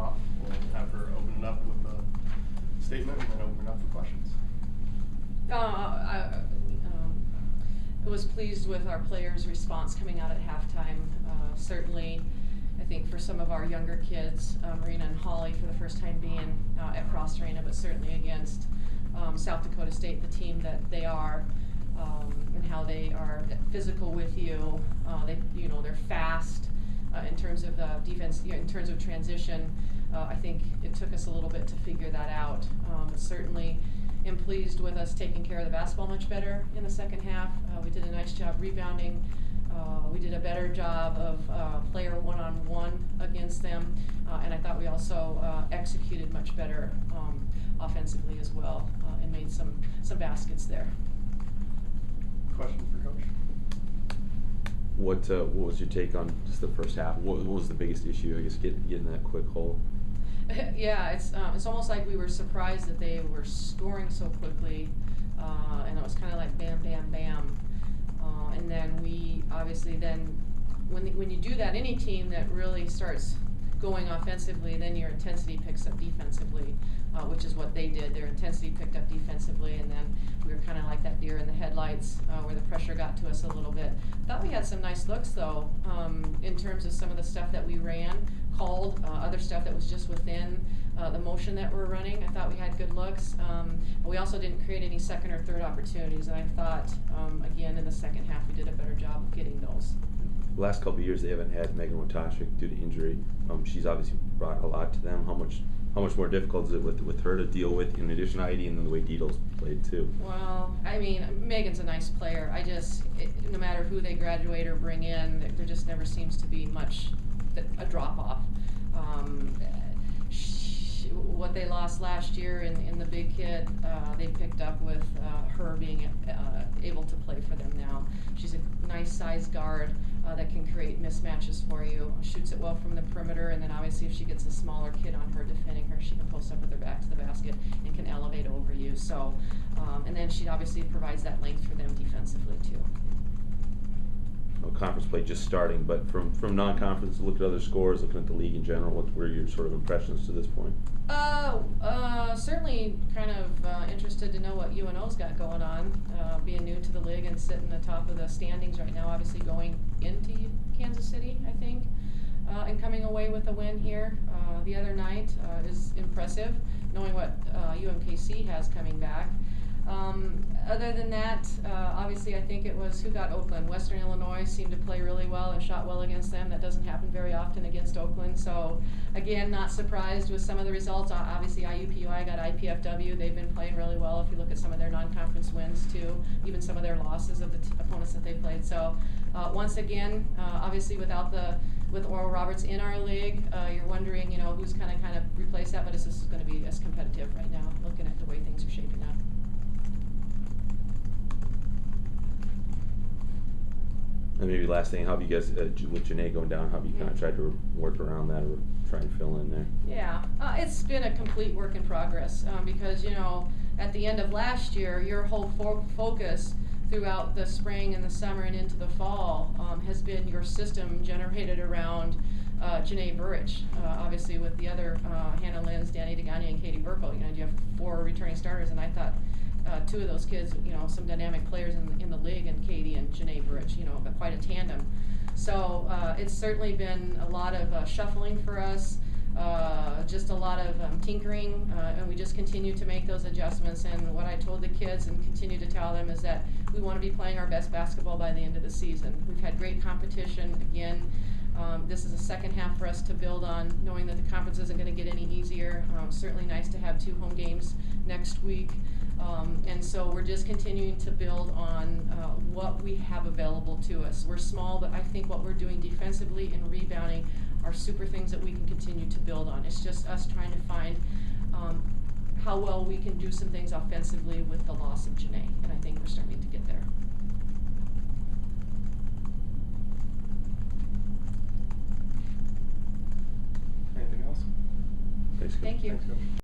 DeHoff. We'll have her open it up with a statement and then open it up for questions. I was pleased with our players' response coming out at halftime. Certainly, I think for some of our younger kids, Marina and Holly for the first time being at Frost Arena, but certainly against South Dakota State, the team that they are, and how they are physical with you. They're fast in terms of defense, in terms of transition. I think it took us a little bit to figure that out, but certainly am pleased with us taking care of the basketball much better in the second half. We did a nice job rebounding. We did a better job of player one-on-one against them, and I thought we also executed much better offensively as well, and made some baskets there. Questions for Coach? What was your take on just the first half? What was the biggest issue, I guess, getting that quick hole? Yeah, it's almost like we were surprised that they were scoring so quickly, and it was kind of like bam, bam, bam. And then we obviously when you do that, any team that really starts going offensively, then your intensity picks up defensively, which is what they did. Their intensity picked up defensively, and then we were kind of like that deer in the headlights where the pressure got to us a little bit. Thought we had some nice looks though, in terms of some of the stuff that we ran, called, other stuff that was just within the motion that we're running. I thought we had good looks. But we also didn't create any second or third opportunities, and I thought, again, in the second half we did a better job of getting those. The last couple of years they haven't had Megan Wojtaszek due to injury. She's obviously brought a lot to them. How much more difficult is it with her to deal with, in addition to Heidi, and then the way Dito's played too? Well, I mean, Megan's a nice player. No matter who they graduate or bring in, there just never seems to be much a drop off. What they lost last year in the big kid, they picked up with her being able to play for them now. She's a nice size guard that can create mismatches for you, shoots it well from the perimeter, and then obviously if she gets a smaller kid on her defending her, she can post up with her back to the basket and can elevate over you. So, and then she obviously provides that length for them defensively too. Conference play just starting, but from non-conference, look at other scores, looking at the league in general, what were your sort of impressions to this point? Certainly kind of interested to know what UNO's got going on, being new to the league and sitting at the top of the standings right now, obviously going into Kansas City, I think, and coming away with a win here the other night is impressive, knowing what UMKC has coming back. Other than that, obviously I think it was who got Oakland. Western Illinois seemed to play really well and shot well against them. That doesn't happen very often against Oakland. So again, not surprised with some of the results. Obviously IUPUI got IPFW. They've been playing really well if you look at some of their non-conference wins too, even some of their losses of the opponents that they played. So once again, obviously with Oral Roberts in our league, you're wondering, who's kind of replace that, but this is going to be as competitive right now, looking at the way things are shaping up. And maybe last thing, how have you guys, with Janae going down, how have you kind of tried to work around that or try and fill in there? Yeah, it's been a complete work in progress because, at the end of last year, your whole focus throughout the spring and the summer and into the fall has been your system generated around Janae Burrich, obviously with the other Hannah Linz, Danny DeGagne, and Katie Burkle. You have 4 returning starters, and I thought 2 of those kids, some dynamic players in the league, and Katie and Janae Burrich, but quite a tandem. So it's certainly been a lot of shuffling for us, just a lot of tinkering, and we just continue to make those adjustments. And what I told the kids and continue to tell them is that we want to be playing our best basketball by the end of the season. We've had great competition. Again, this is a second half for us to build on, knowing that the conference isn't going to get any easier. Certainly nice to have 2 home games next week. And so we're just continuing to build on what we have available to us. We're small, but I think what we're doing defensively and rebounding are super things that we can continue to build on. It's just us trying to find how well we can do some things offensively with the loss of Janae, and I think we're starting to get there. Anything else? Thanks, Thank you. Thanks, Coach.